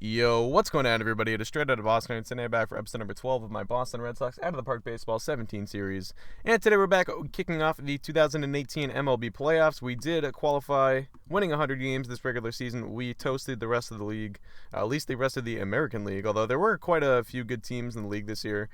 Yo, what's going on, everybody? It is straight out of Boston, and today back for episode number 12 of my Boston Red Sox Out of the Park Baseball 17 series. And today we're back kicking off the 2018 MLB playoffs. We did qualify, winning 100 games this regular season. We toasted the rest of the league, at least the rest of the American League, although there were quite a few good teams in the league this year.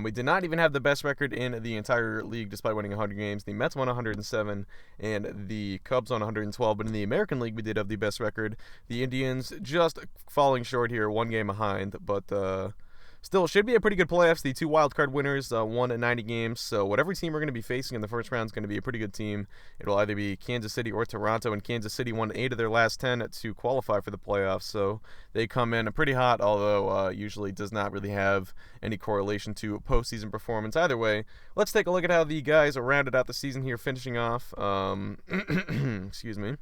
We did not even have the best record in the entire league despite winning 100 games. The Mets won 107 and the Cubs won 112, but in the American League we did have the best record. The Indians just falling short here, one game behind, but still should be a pretty good playoffs. The two wildcard winners won 90 games, so whatever team we're going to be facing in the first round is going to be a pretty good team. It'll either be Kansas City or Toronto, and Kansas City won 8 of their last 10 to qualify for the playoffs, so they come in pretty hot, although usually does not really have any correlation to postseason performance. Either way, let's take a look at how the guys rounded out the season here, finishing off, excuse me.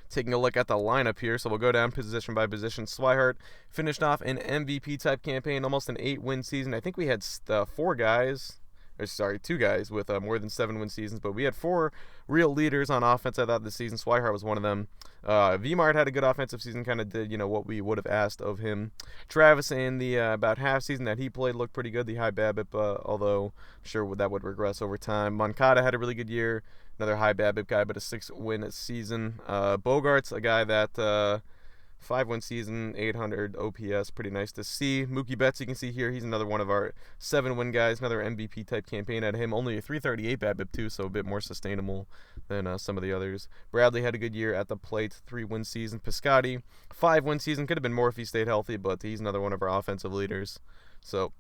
Taking a look at the lineup here, so we'll go down position by position. Swihart finished off an MVP-type campaign, almost an 8-win season. I think we had two guys with more than 7-win seasons, but we had 4 real leaders on offense, I thought, this season. Swihart was one of them. Vmart had a good offensive season, kind of did, what we would have asked of him. Travis, in the about half season that he played, looked pretty good. The high BABIP, although I'm sure that would regress over time. Moncada had a really good year. Another high BABIP guy, but a 6-win season. Bogart's a guy that 5-win season, 800 OPS, pretty nice to see. Mookie Betts, you can see here, he's another one of our 7-win guys, another MVP-type campaign at him. Only a 338 BABIP too, so a bit more sustainable than some of the others. Bradley had a good year at the plate, 3-win season. Piscotty, 5-win season, could have been more if he stayed healthy, but he's another one of our offensive leaders. So.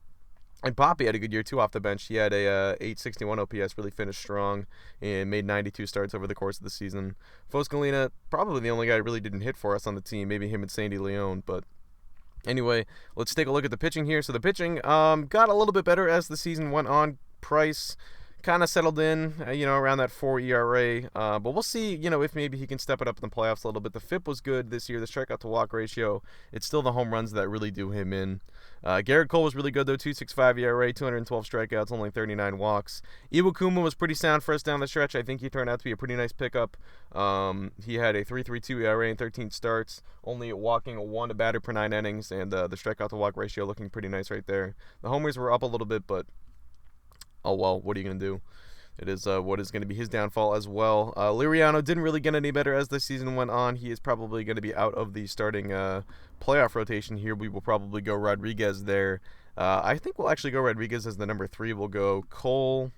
And Poppy had a good year, too, off the bench. He had a 861 OPS, really finished strong, and made 92 starts over the course of the season. Foscalina, probably the only guy who really didn't hit for us on the team, maybe him and Sandy Leone. But anyway, let's take a look at the pitching here. So the pitching got a little bit better as the season went on. Price kind of settled in, around that 4 ERA. But we'll see, if maybe he can step it up in the playoffs a little bit. The FIP was good this year. The strikeout-to-walk ratio, it's still the home runs that really do him in. Gerrit Cole was really good, though, 2.65 ERA, 212 strikeouts, only 39 walks. Iwakuma was pretty sound for us down the stretch. I think he turned out to be a pretty nice pickup. He had a 3.32 ERA in 13 starts, only walking 1 batter per 9 innings, and the strikeout-to-walk ratio looking pretty nice right there. The homers were up a little bit, but oh well, what are you going to do? It is what is going to be his downfall as well. Liriano didn't really get any better as the season went on. He is probably going to be out of the starting playoff rotation here. We will probably go Rodriguez there. I think we'll actually go Rodriguez as the number 3. We'll go Cole,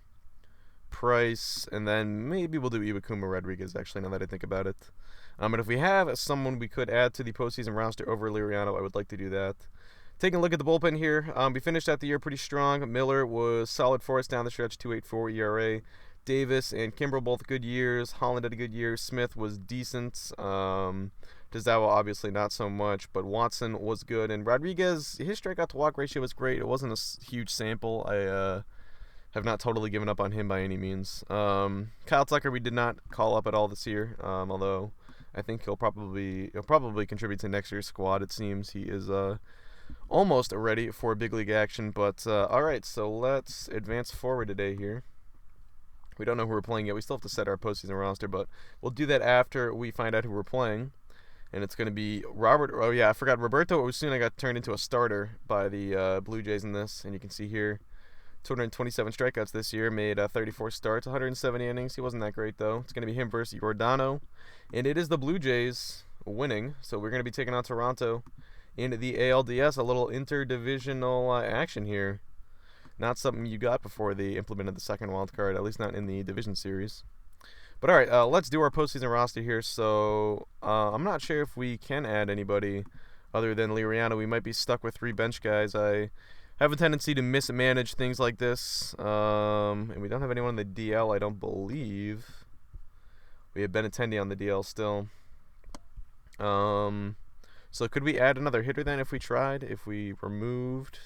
Price, and then maybe we'll do Iwakuma Rodriguez, actually, now that I think about it. And if we have someone we could add to the postseason roster over Liriano, I would like to do that. Taking a look at the bullpen here, we finished out the year pretty strong. Miller was solid for us down the stretch, 2.84 ERA. Davis and Kimbrel both good years. Holland had a good year. Smith was decent. Tazawa obviously not so much, but Watson was good. And Rodriguez, his strikeout-to-walk ratio was great. It wasn't a huge sample. I have not totally given up on him by any means. Kyle Tucker we did not call up at all this year, although I think he'll probably contribute to next year's squad. It seems he is almost ready for big league action, but all right, so let's advance forward today here. We don't know who we're playing yet. We still have to set our postseason roster, but we'll do that after we find out who we're playing. And it's going to be Robert. Oh, yeah, I forgot. Roberto Osuna got turned into a starter by the Blue Jays in this, and you can see here 227 strikeouts this year, made 34 starts, 170 innings. He wasn't that great, though. It's going to be him versus Giordano, and it is the Blue Jays winning, so we're going to be taking on Toronto in the ALDS, a little interdivisional action here. Not something you got before they implemented the second wild card, at least not in the division series. But all right, let's do our postseason roster here. So I'm not sure if we can add anybody other than Liriano. We might be stuck with 3 bench guys. I have a tendency to mismanage things like this. And we don't have anyone on the DL, I don't believe. We have Benintendi on the DL still. So could we add another hitter then if we tried? If we removed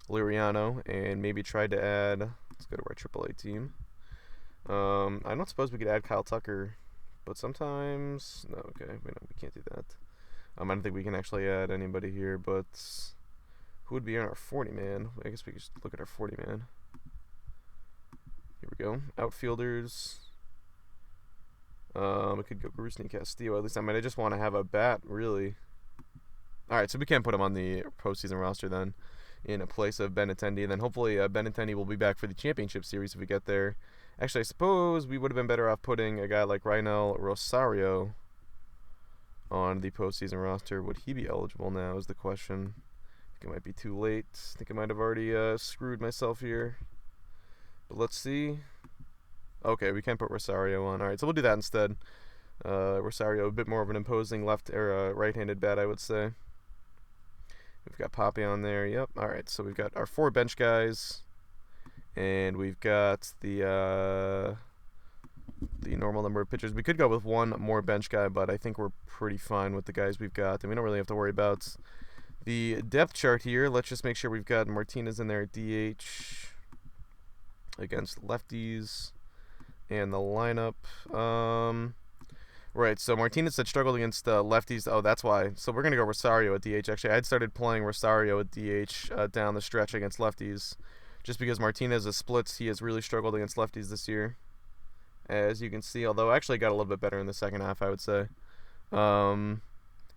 Liriano and maybe tried to add, let's go to our AAA team. I don't suppose we could add Kyle Tucker, but sometimes, no, okay, we can't do that. I don't think we can actually add anybody here, but who would be on our 40-man? I guess we could just look at our 40-man. Here we go. Outfielders. We could go Grusny Castillo. At least I just want to have a bat, really. All right, so we can't put him on the postseason roster then in place of Benintendi. And then hopefully Benintendi will be back for the championship series if we get there. Actually, I suppose we would have been better off putting a guy like Reinel Rosario on the postseason roster. Would he be eligible now is the question. I think it might be too late. I think I might have already screwed myself here. But let's see. Okay, we can't put Rosario on. All right, so we'll do that instead. Rosario, a bit more of an imposing left or right-handed bat, I would say. We've got Poppy on there. Yep. All right, so we've got our 4 bench guys, and we've got the normal number of pitchers. We could go with 1 more bench guy, but I think we're pretty fine with the guys we've got, and we don't really have to worry about the depth chart here. Let's just make sure we've got Martinez in there at DH against lefties, and the lineup. Right, so Martinez had struggled against lefties. Oh, that's why. So we're going to go Rosario at DH. Actually, I had started playing Rosario at DH down the stretch against lefties. Just because Martinez is splits, he has really struggled against lefties this year. As you can see, although actually got a little bit better in the second half, I would say. And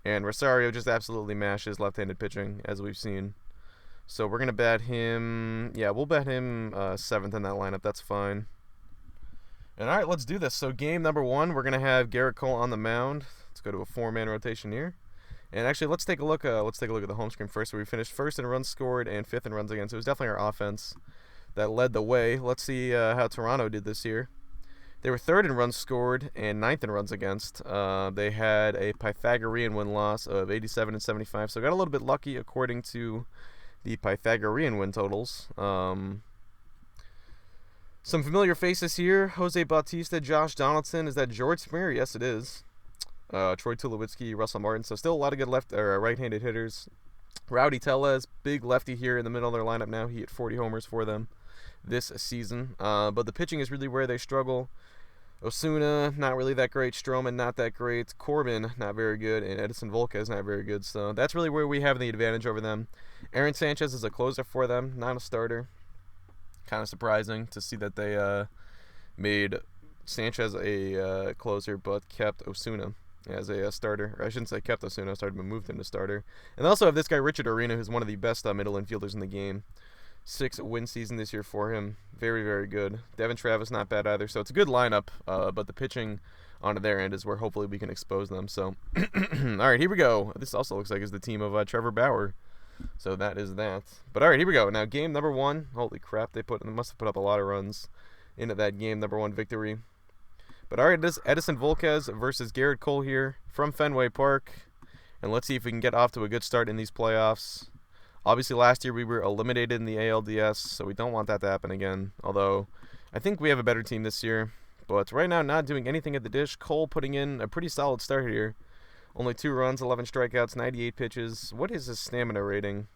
Rosario just absolutely mashes left-handed pitching, as we've seen. So we're going to bat him. Yeah, we'll bat him 7th in that lineup. That's fine. And all right, let's do this. So game number 1, we're gonna have Gerrit Cole on the mound. Let's go to a 4-man rotation here. And actually, let's take a look. Let's take a look at the home screen first. So we finished 1st in runs scored and 5th in runs against. It was definitely our offense that led the way. Let's see how Toronto did this year. They were 3rd in runs scored and 9th in runs against. They had a Pythagorean win-loss of 87 and 75. So got a little bit lucky according to the Pythagorean win totals. Some familiar faces here. Jose Bautista, Josh Donaldson. Is that George Springer? Yes, it is. Troy Tulowitzki, Russell Martin. So still a lot of good right-handed hitters. Rowdy Tellez, big lefty here in the middle of their lineup now. He hit 40 homers for them this season. But the pitching is really where they struggle. Osuna, not really that great. Stroman, not that great. Corbin, not very good. And Edinson Volquez, not very good. So that's really where we have the advantage over them. Aaron Sanchez is a closer for them, not a starter. Kind of surprising to see that they made Sanchez a closer, but kept Osuna as a starter. Or I shouldn't say kept Osuna, started but moved him to starter. And they also have this guy Richard Arena, who's one of the best middle infielders in the game. 6 win season this year for him. Very, very good. Devin Travis, not bad either. So it's a good lineup, but the pitching onto their end is where hopefully we can expose them. So, all right, here we go. This also looks like is the team of Trevor Bauer. So that is that. But all right, here we go. Now game number 1. Holy crap, they must have put up a lot of runs into that game number 1 victory. But all right, this Edinson Volquez versus Gerrit Cole here from Fenway Park. And let's see if we can get off to a good start in these playoffs. Obviously last year we were eliminated in the ALDS, so we don't want that to happen again. Although I think we have a better team this year. But right now not doing anything at the dish. Cole putting in a pretty solid start here. Only 2 runs, 11 strikeouts, 98 pitches. What is his stamina rating?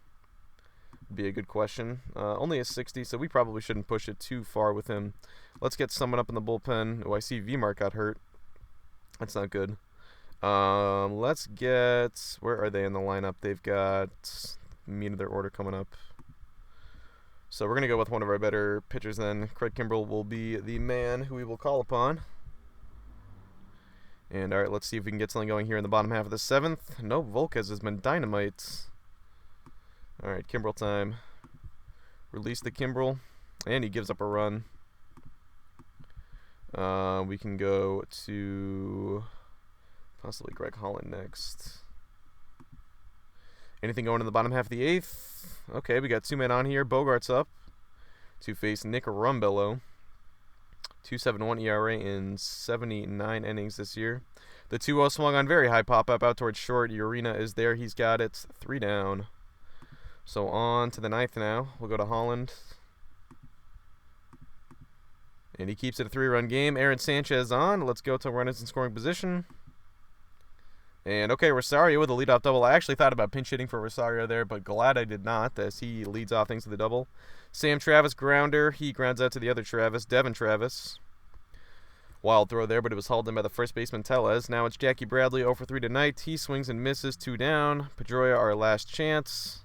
Would be a good question. Only a 60, so we probably shouldn't push it too far with him. Let's get someone up in the bullpen. Oh, I see V-Mark got hurt. That's not good. Let's get... Where are they in the lineup? They've got meat of their order coming up. So we're going to go with one of our better pitchers then. Craig Kimbrell will be the man who we will call upon. And all right, let's see if we can get something going here in the bottom half of the 7th. No, Volquez has been dynamite. All right, Kimbrell time. Release the Kimbrell, and he gives up a run. We can go to possibly Greg Holland next. Anything going in the bottom half of the 8th? Okay, we got 2 men on here. Bogart's up to face Nick Rumbello. 2.71 ERA in 79 innings this year. The 2-0 swung on very high pop-up out towards short. Urena is there. He's got it. 3 down. So on to the 9th now. We'll go to Holland. And he keeps it a 3-run game. Aaron Sanchez on. Let's go to runners in scoring position. And okay, Rosario with a leadoff double. I actually thought about pinch hitting for Rosario there, but glad I did not, as he leads off things to the double. Sam Travis grounder. He grounds out to the other Travis, Devin Travis. Wild throw there, but it was hauled in by the first baseman Tellez. Now it's Jackie Bradley 0 for 3 tonight. He swings and misses, 2 down. Pedroia, our last chance.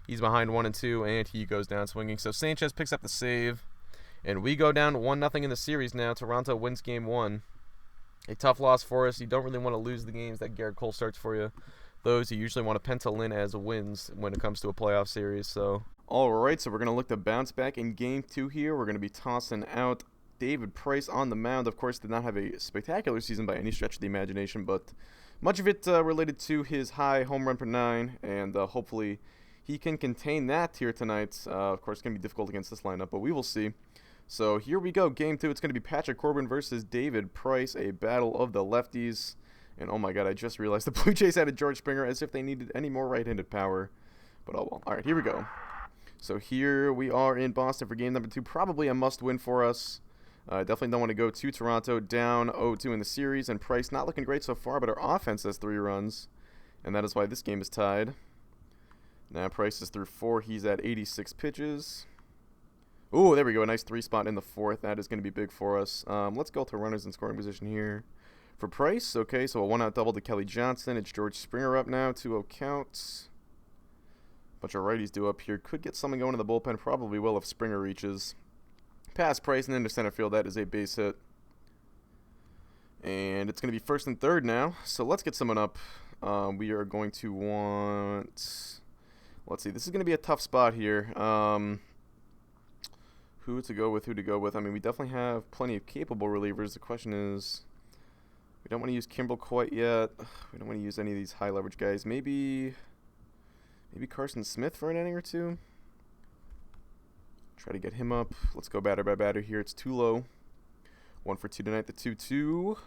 He's behind 1 and 2, and he goes down swinging. So Sanchez picks up the save, and we go down 1-0 in the series now. Toronto wins game 1. A tough loss for us. You don't really want to lose the games that Gerrit Cole starts for you. those you usually want to pencil in as wins when it comes to a playoff series. So, all right, so we're going to look to bounce back in Game 2 here. We're going to be tossing out David Price on the mound. Of course, did not have a spectacular season by any stretch of the imagination, but much of it related to his high home run per 9, and hopefully he can contain that here tonight. Of course, it's going to be difficult against this lineup, but we will see. So here we go, Game 2. It's going to be Patrick Corbin versus David Price, a battle of the lefties. And oh my god, I just realized the Blue Jays added George Springer as if they needed any more right-handed power. But oh well. All right, here we go. So here we are in Boston for Game number 2. Probably a must-win for us. Definitely don't want to go to Toronto down 0-2 in the series. And Price not looking great so far, but our offense has 3 runs. And that is why this game is tied. Now Price is through 4. He's at 86 pitches. Ooh, there we go. A nice 3 spot in the 4th. That is going to be big for us. Let's go to runners in scoring position here for Price. Okay, so a 1-out double to Kelly Johnson. It's George Springer up now. 2-0 count. Bunch of righties due up here. Could get something going in the bullpen. Probably will if Springer reaches. Pass Price and into center field. That is a base hit. And it's going to be 1st and 3rd now. So let's get someone up. We are going to want... Let's see. This is going to be a tough spot here. Who to go with, I mean, we definitely have plenty of capable relievers. The question is, we don't want to use Kimbrel quite yet. We don't want to use any of these high leverage guys. Maybe Carson Smith for an inning or 2. Try to get him up. Let's go batter by batter here. It's Tulo. 1 for 2 tonight. The 2-2.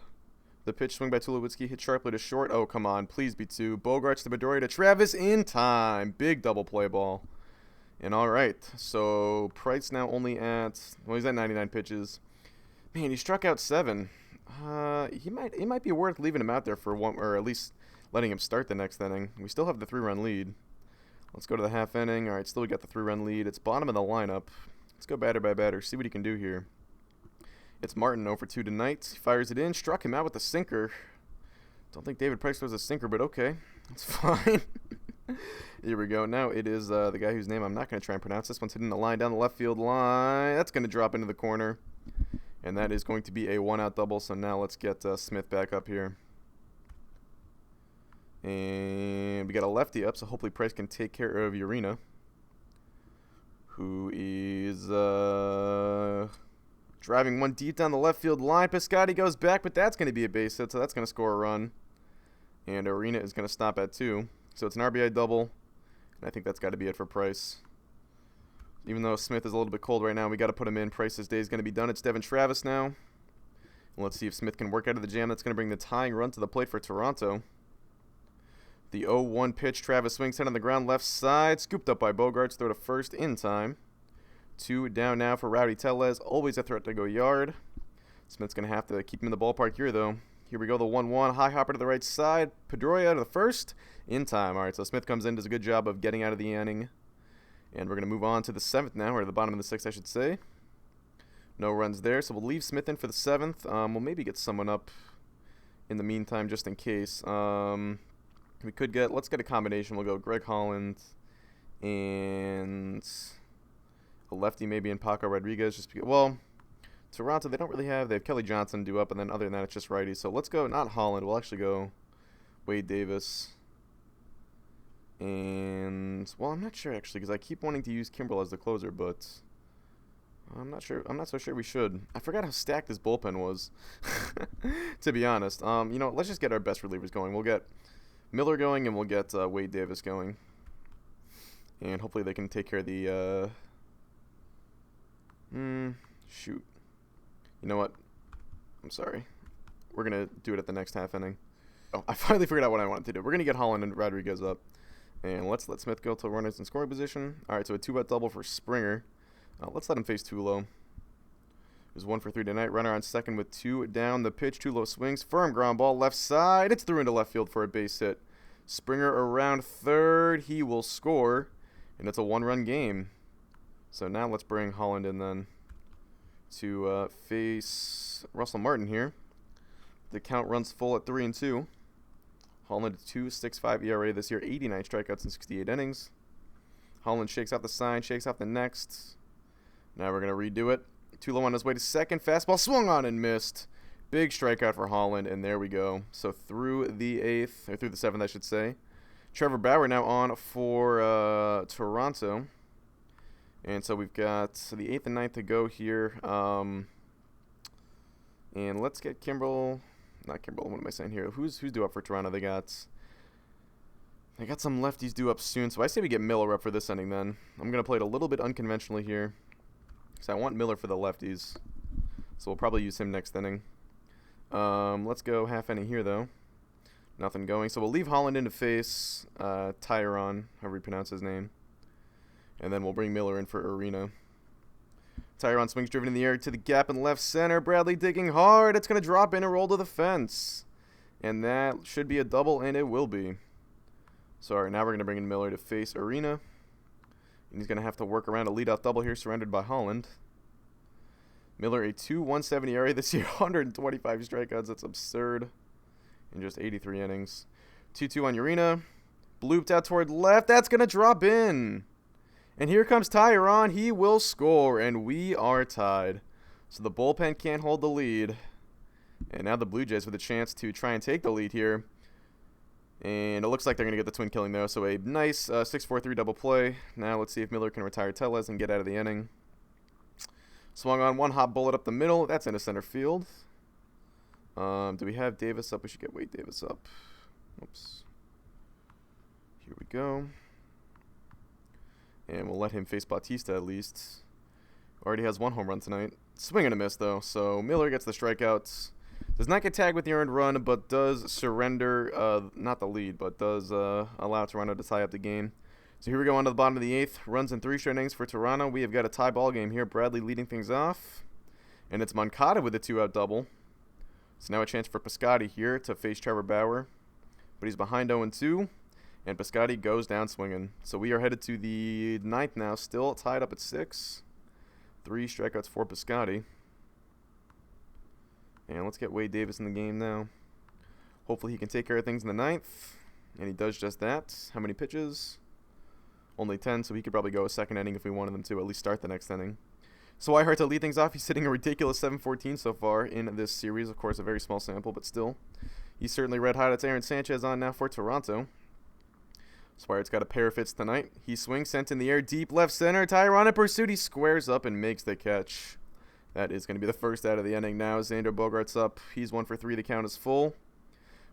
The pitch swing by Tulowitzki. Hit sharply to short. Oh, come on. Please be 2. Bogarts to Bedoya to Travis in time. Big double play ball. And all right, so Price now only at, well, he's at 99 pitches. Man, he struck out 7. It might be worth leaving him out there for one, or at least letting him start the next inning. We still have the 3-run lead. Let's go to the half inning. All right, still we got the 3-run lead. It's bottom of the lineup. Let's go batter by batter, see what he can do here. It's Martin 0 for 2 tonight. He fires it in, struck him out with the sinker. Don't think David Price throws a sinker, but okay, it's fine. Here we go. Now it is the guy whose name I'm not going to try and pronounce. This one's hitting the line down the left field line. That's going to drop into the corner. And that is going to be a 1-out double. So now let's get Smith back up here. And we got a lefty up, so hopefully Price can take care of Urena, who is driving one deep down the left field line. Piscotty goes back, but that's going to be a base hit, so that's going to score a run. And Urena is going to stop at 2. So it's an RBI double, and I think that's got to be it for Price. Even though Smith is a little bit cold right now, we got to put him in. Price's day is going to be done. It's Devin Travis now. And let's see if Smith can work out of the jam. That's going to bring the tying run to the plate for Toronto. The 0-1 pitch. Travis swings, head on the ground, left side. Scooped up by Bogarts. Throw to first in time. 2 down now for Rowdy Tellez. Always a threat to go yard. Smith's going to have to keep him in the ballpark here, though. Here we go, the 1-1. High hopper to the right side. Pedroia to the first. In time. All right, so Smith comes in, does a good job of getting out of the inning. And we're going to move on to the 7th now, or the bottom of the 6th, I should say. No runs there, so we'll leave Smith in for the 7th. We'll maybe get someone up in the meantime, just in case. We could get, let's get a combination. We'll go Greg Holland and a lefty maybe in Paco Rodriguez. Just because, well, Toronto, they have Kelly Johnson due up, and then other than that, it's just righty. So let's go, not Holland, we'll actually go Wade Davis. And, well, I'm not sure, actually, because I keep wanting to use Kimbrel as the closer, but I'm not so sure we should. I forgot how stacked this bullpen was, to be honest. You know, let's just get our best relievers going. We'll get Miller going, and we'll get Wade Davis going. And hopefully they can take care of the, shoot. You know what? I'm sorry. We're going to do it at the next half inning. Oh, I finally figured out what I wanted to do. We're going to get Holland and Rodriguez up. And let's let Smith go to runners in scoring position. All right, so a 2-out double for Springer. Let's let him face Tulo. There's 1 for 3 tonight. Runner on second with 2 down. The pitch, Tulo swings. Firm ground ball, left side. It's through into left field for a base hit. Springer around third. He will score. And it's a 1-run game. So now let's bring Holland in then to face Russell Martin here. The count runs full at 3-2. Holland 2.65 ERA this year, 89 strikeouts in 68 innings. Holland shakes off the sign, shakes off the next. Now we're going to redo it. Tulo on his way to second. Fastball swung on and missed. Big strikeout for Holland, and there we go. So through the 8th, or through the 7th, I should say. Trevor Bauer now on for Toronto. And so we've got the 8th and 9th to go here. And let's get Kimbrel. Not Kimbrel, what am I saying here? Who's due up for Toronto? They got some lefties due up soon. So I say we get Miller up for this inning then. I'm going to play it a little bit unconventionally here, because I want Miller for the lefties. So we'll probably use him next inning. Let's go half inning here, though. Nothing going. So we'll leave Holland in to face Tyron, however you pronounce his name. And then we'll bring Miller in for Arena. Tyron swings driven in the air to the gap in left center. Bradley digging hard. It's going to drop in and roll to the fence. And that should be a double, and it will be. Sorry, now we're going to bring in Miller to face Arena. And he's going to have to work around a leadoff double here, surrendered by Holland. Miller, a 2.170 ERA this year, 125 strikeouts. That's absurd. In just 83 innings. 2-2 on Arena. Blooped out toward left. That's going to drop in. And here comes Tyron. He will score, and we are tied. So the bullpen can't hold the lead. And now the Blue Jays with a chance to try and take the lead here. And it looks like they're going to get the twin killing, though. So a nice 6-4-3 double play. Now let's see if Miller can retire Tellez and get out of the inning. Swung on, one hot bullet up the middle. That's into center field. Do we have Davis up? We should get Wade Davis up. Oops. Here we go. And we'll let him face Bautista at least. Already has 1 home run tonight. Swing and a miss, though. So Miller gets the strikeouts. Does not get tagged with the earned run, but does surrender, not the lead, but does allow Toronto to tie up the game. So here we go on to the bottom of the 8th. Runs in 3 straight innings for Toronto. We have got a tie ball game here. Bradley leading things off. And it's Moncada with a 2-out double. So now a chance for Piscotty here to face Trevor Bauer. But he's behind 0-2. And Piscotty goes down swinging. So we are headed to the 9th now, still tied up at 6. 3 strikeouts for Piscotty. And let's get Wade Davis in the game now. Hopefully he can take care of things in the 9th. And he does just that. How many pitches? Only 10, so he could probably go a second inning if we wanted them to at leist start the next inning. So Whitehart to lead things off. He's hitting a ridiculous 714 so far in this series. Of course, a very small sample, but still. He's certainly red hot. It's Aaron Sanchez on now for Toronto. Swire's got a pair of hits tonight. He swings, sent in the air, deep left center. Tyron in pursuit. He squares up and makes the catch. That is going to be the first out of the inning now. Xander Bogaerts up. He's 1 for 3. The count is full.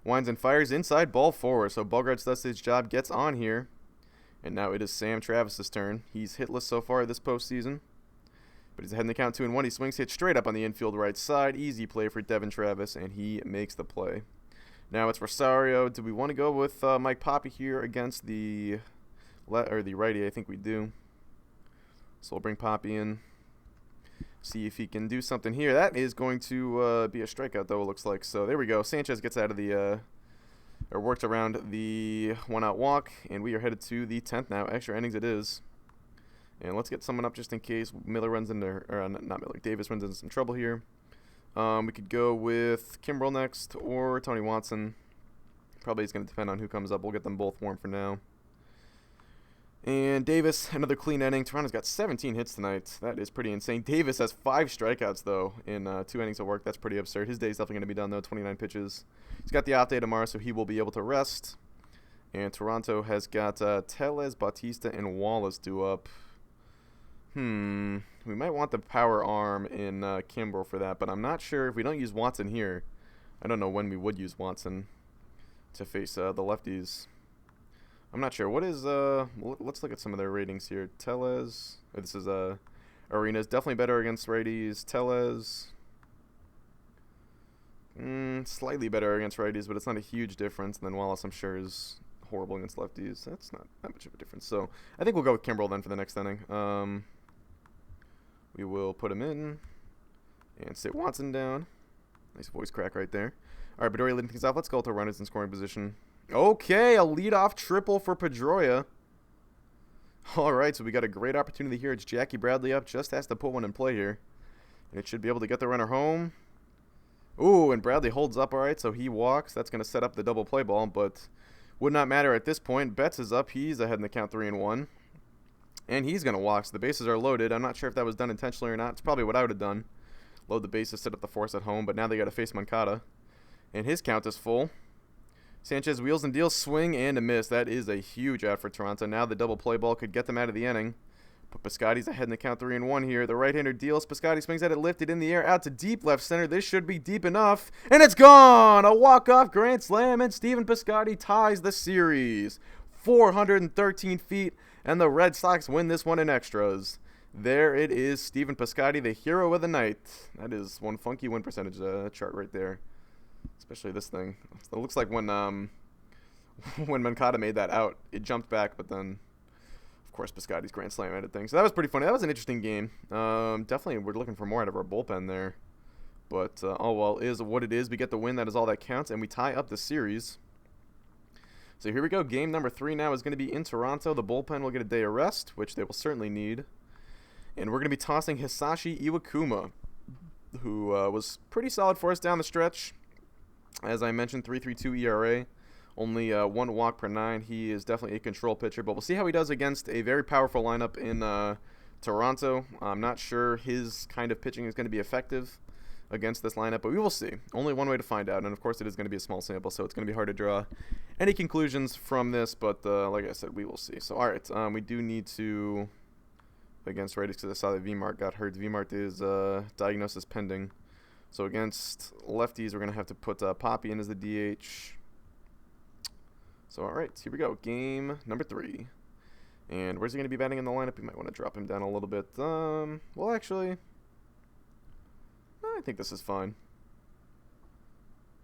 Winds and fires inside, ball 4. So Bogaerts does his job, gets on here. And now it is Sam Travis's turn. He's hitless so far this postseason. But he's ahead in the count 2-1. He swings, hit straight up on the infield right side. Easy play for Devin Travis, and he makes the play. Now it's Rosario. Do we want to go with Mike Poppy here against the righty? I think we do. So we'll bring Poppy in. See if he can do something here. That is going to be a strikeout, though, it looks like. So there we go. Sanchez gets out of the or worked around the 1-out walk, and we are headed to the 10th now. Extra innings it is. And let's get someone up just in case Miller runs into, or not Miller, Davis runs into some trouble here. We could go with Kimbrel next or Tony Watson. Probably it's going to depend on who comes up. We'll get them both warm for now. And Davis, another clean inning. Toronto's got 17 hits tonight. That is pretty insane. Davis has 5 strikeouts, though, in 2 innings of work. That's pretty absurd. His day's definitely going to be done, though, 29 pitches. He's got the off day tomorrow, so he will be able to rest. And Toronto has got Tellez, Bautista, and Wallace due up. We might want the power arm in Kimbrel for that, but I'm not sure if we don't use Watson here. I don't know when we would use Watson to face the lefties. I'm not sure. What is, let's look at some of their ratings here. Tellez, this is Arena's definitely better against righties. Tellez, slightly better against righties, but it's not a huge difference. And then Wallace, I'm sure, is horrible against lefties. That's not that much of a difference. So I think we'll go with Kimbrel then for the next inning. We will put him in and sit Watson down. Nice voice crack right there. All right, Pedroia leading things off. Let's go to runners in scoring position. Okay, a leadoff triple for Pedroia. All right, so we got a great opportunity here. It's Jackie Bradley up. Just has to put one in play here. And it should be able to get the runner home. Ooh, and Bradley holds up all right, so he walks. That's going to set up the double play ball, but would not matter at this point. Betts is up. He's ahead in the count 3-1. And he's going to walk, so the bases are loaded. I'm not sure if that was done intentionally or not. It's probably what I would have done. Load the bases, set up the force at home, but now they got to face Moncada. And his count is full. Sanchez wheels and deals, swing and a miss. That is a huge out for Toronto. Now the double play ball could get them out of the inning. But Piscotty's ahead in the count 3-1 here. The right-hander deals. Piscotty swings at it, lifted in the air, out to deep left center. This should be deep enough. And it's gone! A walk-off grand slam, and Stephen Piscotty ties the series. 413 feet, and the Red Sox win this one in extras. There it is, Stephen Piscotty, the hero of the night. That is one funky win percentage chart right there. Especially this thing. It looks like when Moncada made that out, it jumped back, but then, of course, Piscotty's grand slam added thing. So that was pretty funny. That was an interesting game. Definitely, we're looking for more out of our bullpen there. But, oh well, is what it is. We get the win. That is all that counts, and we tie up the series. So here we go. Game number 3 now is going to be in Toronto. The bullpen will get a day of rest, which they will certainly need. And we're going to be tossing Hisashi Iwakuma, who was pretty solid for us down the stretch. As I mentioned, 3.32 ERA, only 1 walk per 9. He is definitely a control pitcher, but we'll see how he does against a very powerful lineup in Toronto. I'm not sure his kind of pitching is going to be effective against this lineup, but we will see. Only one way to find out, and of course it is going to be a small sample, so it's going to be hard to draw any conclusions from this, but like I said, we will see. So, all right, we do need to, against righties, because I saw that V-Mart got hurt. V-Mart is diagnosis pending. So against lefties, we're going to have to put Poppy in as the DH. So, all right, here we go. Game number 3. And where's he going to be batting in the lineup? You might want to drop him down a little bit. Well, actually, I think this is fine.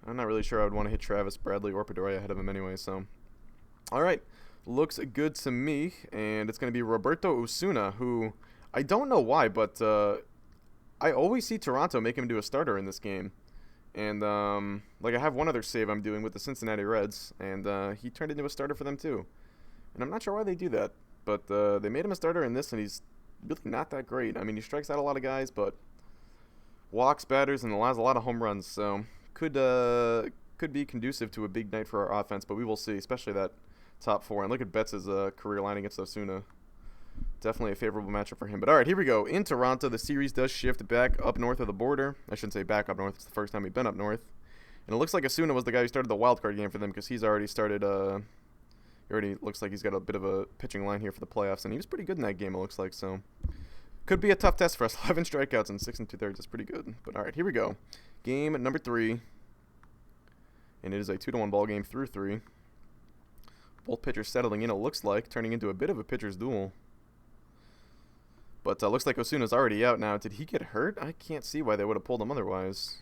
I'm not really sure I would want to hit Travis, Bradley, or Pedroia ahead of him anyway, so. All right, looks good to me. And it's going to be Roberto Osuna, who I don't know why, but I always see Toronto make him do a starter in this game. And, like, I have one other save I'm doing with the Cincinnati Reds, and he turned into a starter for them, too. And I'm not sure why they do that, but they made him a starter in this, and he's really not that great. I mean, he strikes out a lot of guys, but walks batters and allows a lot of home runs, so could be conducive to a big night for our offense, but we will see, especially that top 4. And look at Betts' career line against Osuna. Definitely a favorable matchup for him. But all right, here we go. In Toronto, the series does shift back up north of the border. I shouldn't say back up north. It's the first time we've been up north. And it looks like Osuna was the guy who started the wild card game for them, because he's already started. He already looks like he's got a bit of a pitching line here for the playoffs, and he was pretty good in that game, it looks like. So could be a tough test for us. 11 strikeouts and 6 2/3 is pretty good. But all right, here we go. Game number 3. And it is a 2-1 ball game through 3. Both pitchers settling in, it looks like, turning into a bit of a pitcher's duel. But looks like Osuna's already out now. Did he get hurt? I can't see why they would have pulled him otherwise.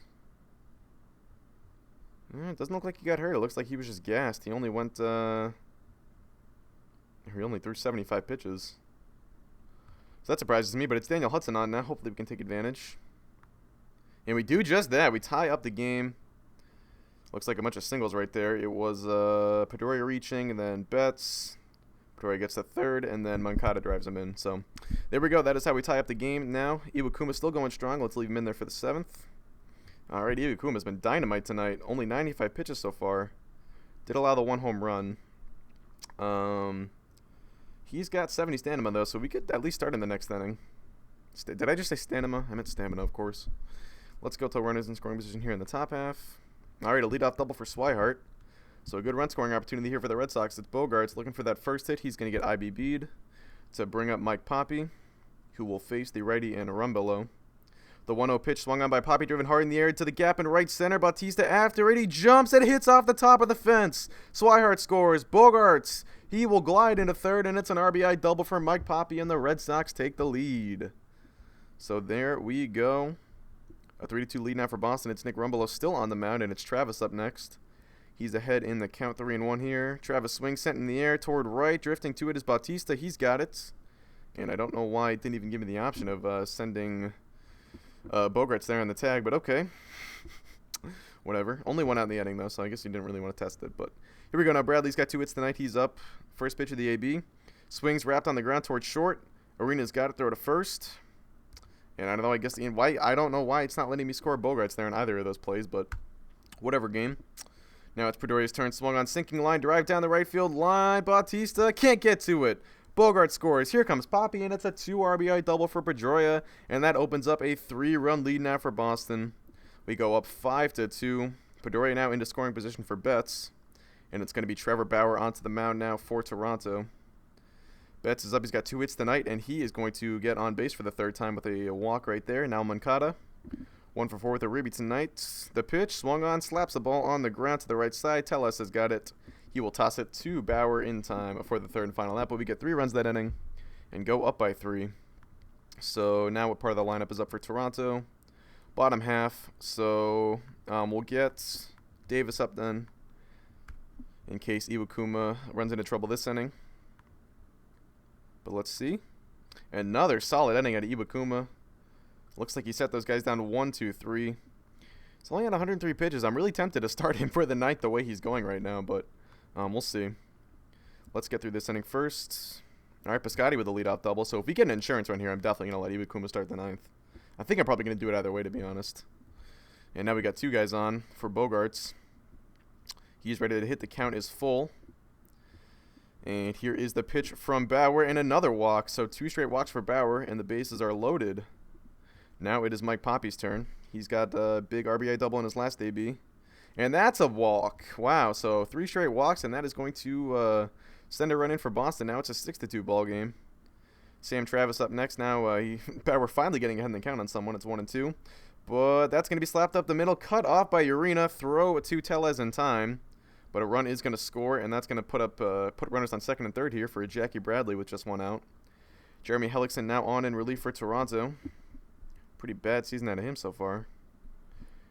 It doesn't look like he got hurt. It looks like he was just gassed. He only went, he only threw 75 pitches. So that surprises me, but it's Daniel Hudson on now. Hopefully we can take advantage. And we do just that. We tie up the game. Looks like a bunch of singles right there. It was Pedroia reaching, and then Betts. Pedroia gets the third, and then Moncada drives him in. So there we go. That is how we tie up the game now. Iwakuma's still going strong. Let's leave him in there for the 7th. All right, Iwakuma's been dynamite tonight. Only 95 pitches so far. Did allow the 1 home run. He's got 70 stamina, though, so we could at least start in the next inning. Did I just say stamina? I meant stamina, of course. Let's go to runners in scoring position here in the top half. All right, a leadoff double for Swihart. So a good run scoring opportunity here for the Red Sox. It's Bogaerts looking for that first hit. He's going to get IBB'd to bring up Mike Poppy, who will face the righty and Rumbelow. The 1-0 pitch swung on by Poppy, driven hard in the air to the gap in right center. Bautista after it. He jumps and hits off the top of the fence. Swihart scores. Bogaerts, he will glide into third, and it's an RBI double for Mike Poppy, and the Red Sox take the lead. So there we go. A 3-2 lead now for Boston. It's Nick Rumbelow still on the mound, and it's Travis up next. He's ahead in the count 3-1 here. Travis swings, sent in the air toward right. Drifting to it is Bautista. He's got it. And I don't know why it didn't even give me the option of sending Bogaerts there on the tag, but okay. Whatever. Only one out in the inning, though, so I guess you didn't really want to test it. But here we go now. Bradley's got 2 hits tonight. He's up. First pitch of the AB. Swings wrapped on the ground towards short. Arena's got it. Throw to first. And I don't know, I don't know why it's not letting me score Bogaerts there in either of those plays, but whatever game. Now it's Pedroia's turn. Swung on sinking line. Drive down the right field line. Bautista can't get to it. Bogaerts scores. Here comes Poppy, and it's a 2 RBI double for Pedroia, and that opens up a 3-run lead now for Boston. We go up 5-2. Pedroia now into scoring position for Betts. And it's going to be Trevor Bauer onto the mound now for Toronto. Betts is up. He's got 2 hits tonight, and he is going to get on base for the 3rd time with a walk right there. Now Moncada, 1 for 4 with a ribby tonight. The pitch, swung on, slaps the ball on the ground to the right side. Tellez has got it. He will toss it to Bauer in time for the 3rd and final out, but we get 3 runs that inning and go up by 3. So now what part of the lineup is up for Toronto? Bottom half. So we'll get Davis up then in case Iwakuma runs into trouble this inning. But let's see. Another solid inning out of Iwakuma. Looks like he set those guys down 1, 2, 3. He's only on 103 pitches. I'm really tempted to start him for the 9th the way he's going right now, but we'll see. Let's get through this inning first. All right, Piscotty with a leadoff double. So if we get an insurance run here, I'm definitely going to let Iwakuma start the 9th. I think I'm probably going to do it either way, to be honest. And now we got 2 guys on for Bogarts. He's ready to hit. The count is full. And here is the pitch from Bauer and another walk. So 2 straight walks for Bauer, and the bases are loaded. Now it is Mike Poppy's turn. He's got a big RBI double in his last AB. And that's a walk. Wow, so 3 straight walks, and that is going to send a run in for Boston. Now it's a 6-2 ball game. Sam Travis up next. Now Bauer finally getting ahead in the count on someone. It's 1-2. But that's going to be slapped up the middle. Cut off by Urena. Throw to Tellez in time. But a run is going to score, and that's going to put runners on 2nd and 3rd here for Jackie Bradley with just 1 out. Jeremy Hellickson now on in relief for Toronto. Pretty bad season out of him so far.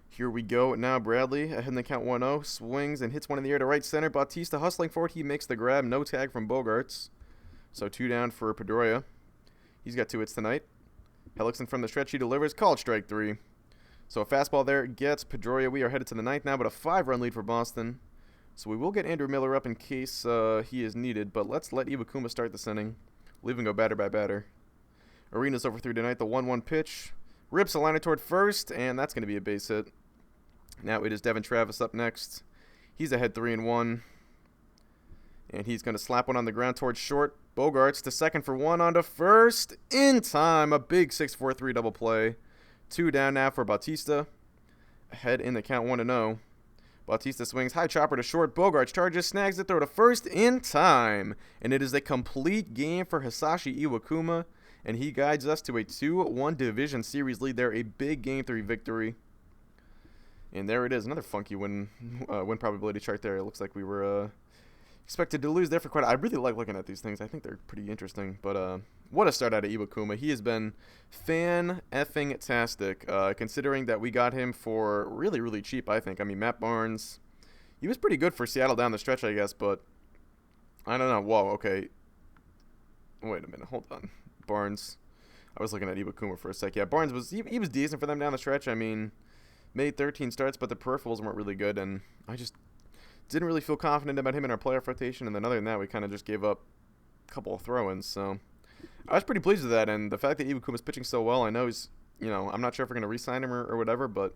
Here we go. Now Bradley ahead in the count 1-0. Swings and hits one in the air to right center. Bautista hustling for it. He makes the grab. No tag from Bogarts. So 2 down for Pedroia. He's got 2 hits tonight. Hellickson from the stretch. He delivers. Called strike 3. So a fastball there gets Pedroia. We are headed to the 9th now, but a 5-run lead for Boston. So we will get Andrew Miller up in case he is needed, but let's let Iwakuma start this inning. Leave him go batter by batter. Arena's over 3 tonight. The 1-1 pitch. Rips a liner toward first, and that's going to be a base hit. Now it is Devin Travis up next. He's ahead 3-1. And he's going to slap one on the ground towards short. Bogarts to 2nd for 1 onto first. In time. A big 6-4-3 double play. 2 down now for Bautista. Ahead in the count 1-0. Bautista swings, high chopper to short. Bogarts charges, snags the throw to first in time. And it is a complete game for Hisashi Iwakuma. And he guides us to a 2-1 division series lead there. A big Game 3 victory. And there it is. Another funky win probability chart there. It looks like we were expected to lose there for quite I really like looking at these things. I think they're pretty interesting. But what a start out of Iwakuma. He has been fan-effing-tastic, considering that we got him for really, really cheap, I think. I mean, Matt Barnes, he was pretty good for Seattle down the stretch, I guess, but I don't know. Whoa, okay. Wait a minute. Hold on. Barnes. I was looking at Iwakuma for a sec. Yeah, Barnes was he was decent for them down the stretch. I mean, made 13 starts, but the peripherals weren't really good, and I just didn't really feel confident about him in our playoff rotation. And then other than that, we kind of just gave up a couple of throw-ins, so I was pretty pleased with that, and the fact that Iwakuma's pitching so well, I know he's, I'm not sure if we're going to re-sign him or whatever, but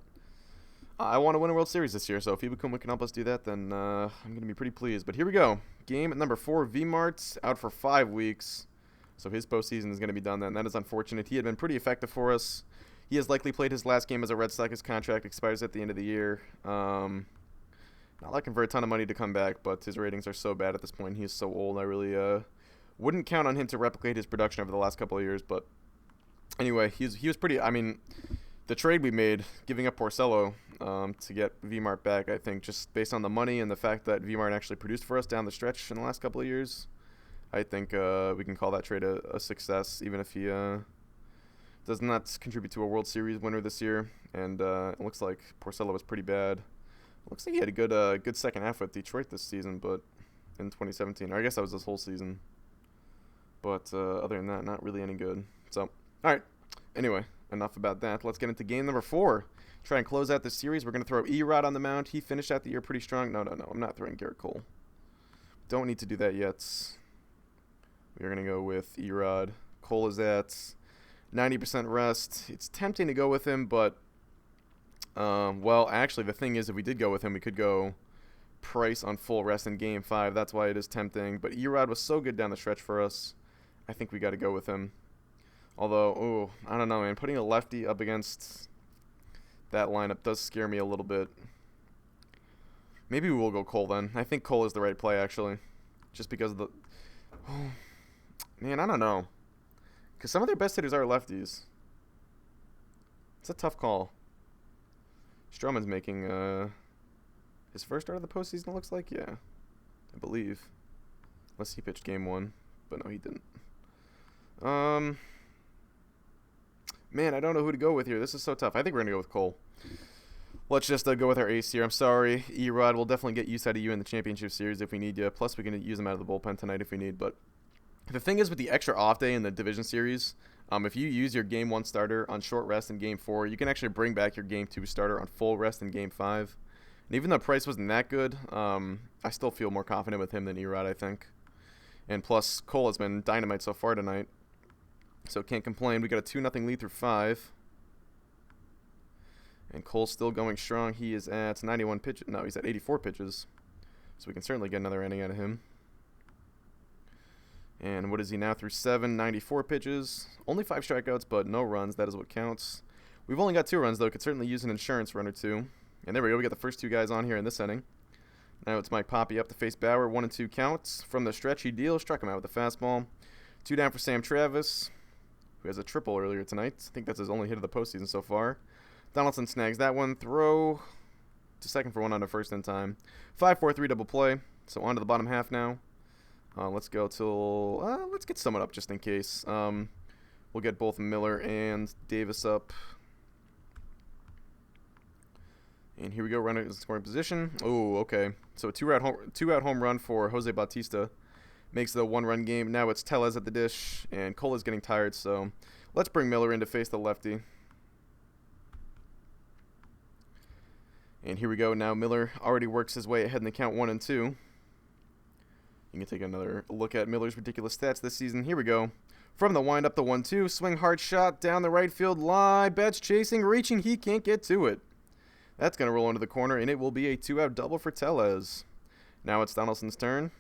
I want to win a World Series this year, so if Iwakuma can help us do that, then I'm going to be pretty pleased. But here we go. Game number 4, V-Mart's out for 5 weeks, so his postseason is going to be done then. That is unfortunate. He had been pretty effective for us. He has likely played his last game as a Red Sox. His contract expires at the end of the year. Not looking for a ton of money to come back, but his ratings are so bad at this point. He is so old. I really wouldn't count on him to replicate his production over the last couple of years. But anyway, he was pretty. I mean, the trade we made, giving up Porcello to get V-Mart back, I think just based on the money and the fact that V-Mart actually produced for us down the stretch in the last couple of years, I think we can call that trade a success, even if he does not contribute to a World Series winner this year. And it looks like Porcello was pretty bad. Looks like he had a good second half with Detroit this season, but in 2017. Or I guess that was his whole season. But other than that, not really any good. So, all right. Anyway, enough about that. Let's get into game number 4. Try and close out this series. We're going to throw Erod on the mound. He finished out the year pretty strong. No. I'm not throwing Gerrit Cole. Don't need to do that yet. We're going to go with Erod. Cole is at 90% rest. It's tempting to go with him, but well, actually, the thing is, if we did go with him, we could go Price on full rest in Game 5. That's why it is tempting. But Erod was so good down the stretch for us. I think we got to go with him. Although, I don't know, man. Putting a lefty up against that lineup does scare me a little bit. Maybe we will go Cole then. I think Cole is the right play, actually. Just because of the... Oh, man, I don't know. Because some of their best hitters are lefties. It's a tough call. Stroman's making his first start of the postseason, it looks like. Yeah, I believe. Unless he pitched game 1. But no, he didn't. Man, I don't know who to go with here. This is so tough. I think we're going to go with Cole. Let's just go with our ace here. I'm sorry, Erod. We'll definitely get use out of you in the championship series if we need you. Plus, we can use him out of the bullpen tonight if we need. But the thing is, with the extra off day in the division series, if you use your game 1 starter on short rest in game 4, you can actually bring back your game 2 starter on full rest in game 5. And even though Price wasn't that good, I still feel more confident with him than Erod, I think. And plus, Cole has been dynamite so far tonight. So can't complain. We got a 2-0 lead through 5. And Cole's still going strong. He is at 91 pitches. No, he's at 84 pitches. So we can certainly get another inning out of him. And what is he now through 7? 94 pitches. Only 5 strikeouts, but no runs. That is what counts. We've only got 2 runs, though. Could certainly use an insurance run or 2. And there we go. We got the first 2 guys on here in this inning. Now it's Mike Poppy up to face Bauer. 1-2 counts. From the stretch, he deals. Struck him out with a fastball. 2 down for Sam Travis, who has a triple earlier tonight. I think that's his only hit of the postseason so far. Donaldson snags that one. Throw to second for 1 on to first in time. 5-4-3 double play. So on to the bottom half now. Let's go till... let's get someone up just in case. We'll get both Miller and Davis up. And here we go. Runner in scoring position. Oh, okay. So a two-out home run for Jose Bautista makes it a 1-run game. Now it's Tellez at the dish, and Cole is getting tired, so let's bring Miller in to face the lefty. And here we go. Now Miller already works his way ahead in the count 1-2. You can take another look at Miller's ridiculous stats this season. Here we go. From the wind up the 1-2. Swing hard shot down the right field line. Betts chasing, reaching. He can't get to it. That's going to roll into the corner, and it will be a 2-out double for Tellez. Now it's Donaldson's turn.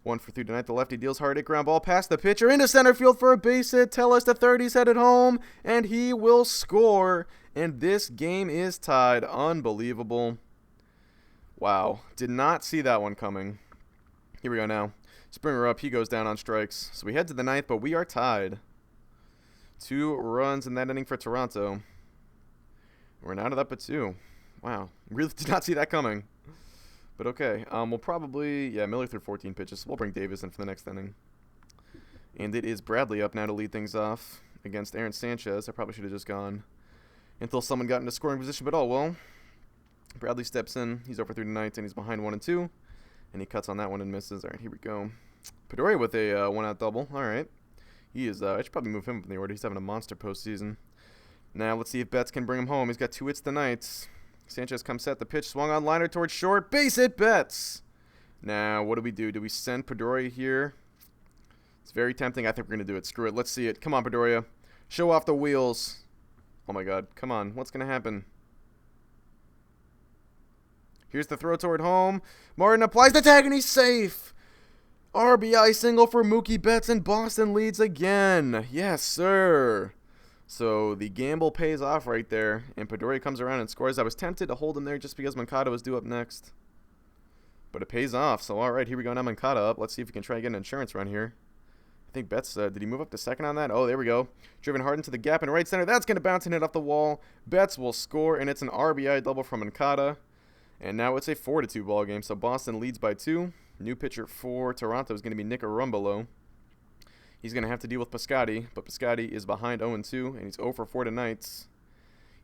1 for 3 tonight. The lefty deals hard hit ground ball past the pitcher into center field for a base hit. Tellez to third. He's headed home, and he will score. And this game is tied. Unbelievable. Wow. Did not see that one coming. Here we go now. Springer up. He goes down on strikes. So we head to the 9th, but we are tied. 2 runs in that inning for Toronto. We're now up at 2. Wow. Really did not see that coming. But okay. We'll probably... Yeah, Miller threw 14 pitches. So we'll bring Davis in for the next inning. And it is Bradley up now to lead things off against Aaron Sanchez. I probably should have just gone until someone got into scoring position. But oh well. Bradley steps in. He's over 3 tonight, and he's behind 1-2. And he cuts on that one and misses. All right, here we go. Pedroia with a 1-out double. All right. He is... I should probably move him up in the order. He's having a monster postseason. Now let's see if Betts can bring him home. He's got 2 hits tonight. Sanchez comes set. The pitch swung on liner towards short. Base hit Betts. Now what do? Do we send Pedroia here? It's very tempting. I think we're going to do it. Screw it. Let's see it. Come on, Pedroia. Show off the wheels. Oh my god. Come on. What's going to happen? Here's the throw toward home. Martin applies the tag and he's safe. RBI single for Mookie Betts, and Boston leads again. Yes, sir. So the gamble pays off right there, and Pedroia comes around and scores. I was tempted to hold him there just because Moncada was due up next, but it pays off. So all right, here we go now. Moncada up. Let's see if we can try and get an insurance run here. I think Betts, did he move up to second on that? Oh, there we go. Driven hard into the gap in right center. That's going to bounce and hit off the wall. Betts will score, and it's an RBI double from Moncada. And now it's a 4-2 ball game. So Boston leads by 2. New pitcher for Toronto is going to be Nick Arumbolo. He's going to have to deal with Piscotty, but Piscotty is behind 0-2, and he's 0-4 tonight.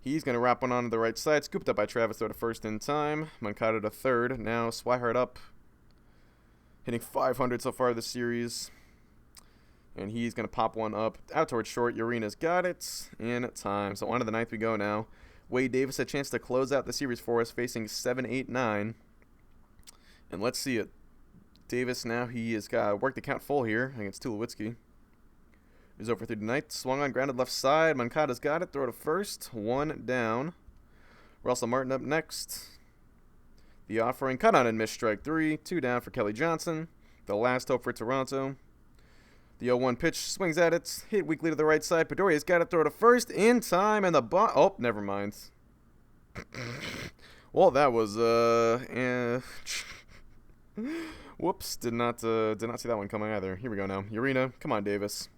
He's going to wrap one on to the right side. Scooped up by Travis, throw to first in time. Moncada to third. Now Swihart up, hitting 500 so far this series. And he's going to pop one up out towards short. Urina's got it in time. So on to the 9th we go now. Wade Davis a chance to close out the series for us, facing 7, 8, 9. And let's see it. Davis now, he has got worked the count full here against Tulowitzki. He's over 3 tonight. Swung on, grounded left side. Moncada's got it. Throw to first. 1 down. Russell Martin up next. The offering. Cut on and missed strike 3. 2 down for Kelly Johnson. The last hope for Toronto. The 0-1 pitch swings at it. Hit weakly to the right side. Pedroia's got it. Throw to first in time. And the oh, never mind. Well, that was whoops, did not see that one coming either. Here we go now. Urena, come on, Davis.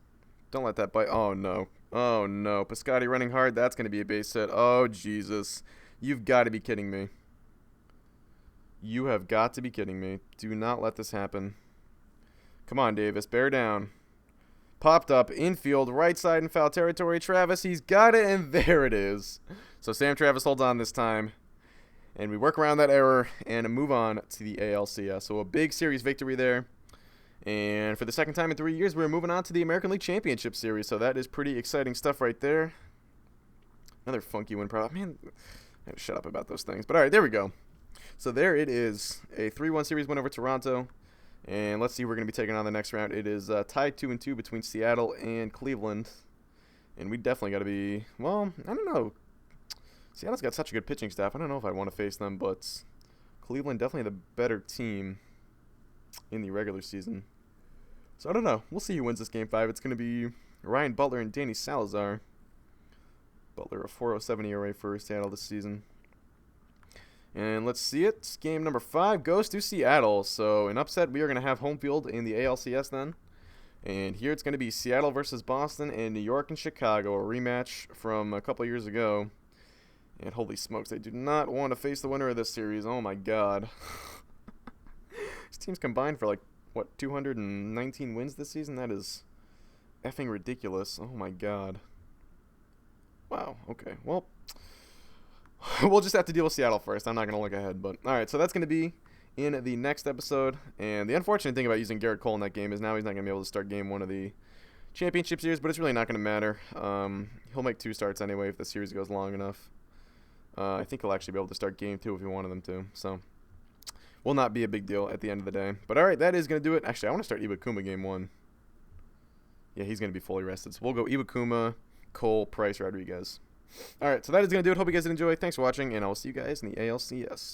Don't let that bite. Oh no. Oh no. Piscotty running hard. That's going to be a base hit. Oh Jesus. You've got to be kidding me. You have got to be kidding me. Do not let this happen. Come on, Davis. Bear down. Popped up, infield, right side in foul territory. Travis, he's got it, and there it is. So Sam Travis holds on this time. And we work around that error and move on to the ALCS. So a big series victory there. And for the second time in 3 years, we're moving on to the American League Championship Series. So that is pretty exciting stuff right there. Another funky win, probably. Man, I gotta shut up about those things. But all right, there we go. So there it is. A 3-1 series win over Toronto. And let's see who we're going to be taking on the next round. It is tied 2-2 between Seattle and Cleveland. And we definitely got to be, well, I don't know. Seattle's got such a good pitching staff. I don't know if I want to face them, but Cleveland definitely the better team in the regular season. So I don't know. We'll see who wins this Game 5. It's going to be Ryan Butler and Danny Salazar. Butler a 4.07 ERA for Seattle this season. And let's see it. Game number 5 goes to Seattle. So an upset. We are going to have home field in the ALCS then. And here it's going to be Seattle versus Boston and New York and Chicago. A rematch from a couple years ago. And holy smokes, they do not want to face the winner of this series. Oh my god. These teams combined for like, what, 219 wins this season? That is effing ridiculous. Oh my god. Wow, okay. Well, we'll just have to deal with Seattle first. I'm not going to look ahead. But alright, so that's going to be in the next episode. And the unfortunate thing about using Gerrit Cole in that game is now he's not going to be able to start game 1 of the championship series. But it's really not going to matter. He'll make 2 starts anyway if the series goes long enough. I think he'll actually be able to start game 2 if he wanted them to. So, will not be a big deal at the end of the day. But alright, that is going to do it. Actually, I want to start Iwakuma game 1. Yeah, he's going to be fully rested. So, we'll go Iwakuma, Cole, Price, Rodriguez. Alright, so that is going to do it. Hope you guys did enjoy. Thanks for watching, and I will see you guys in the ALCS.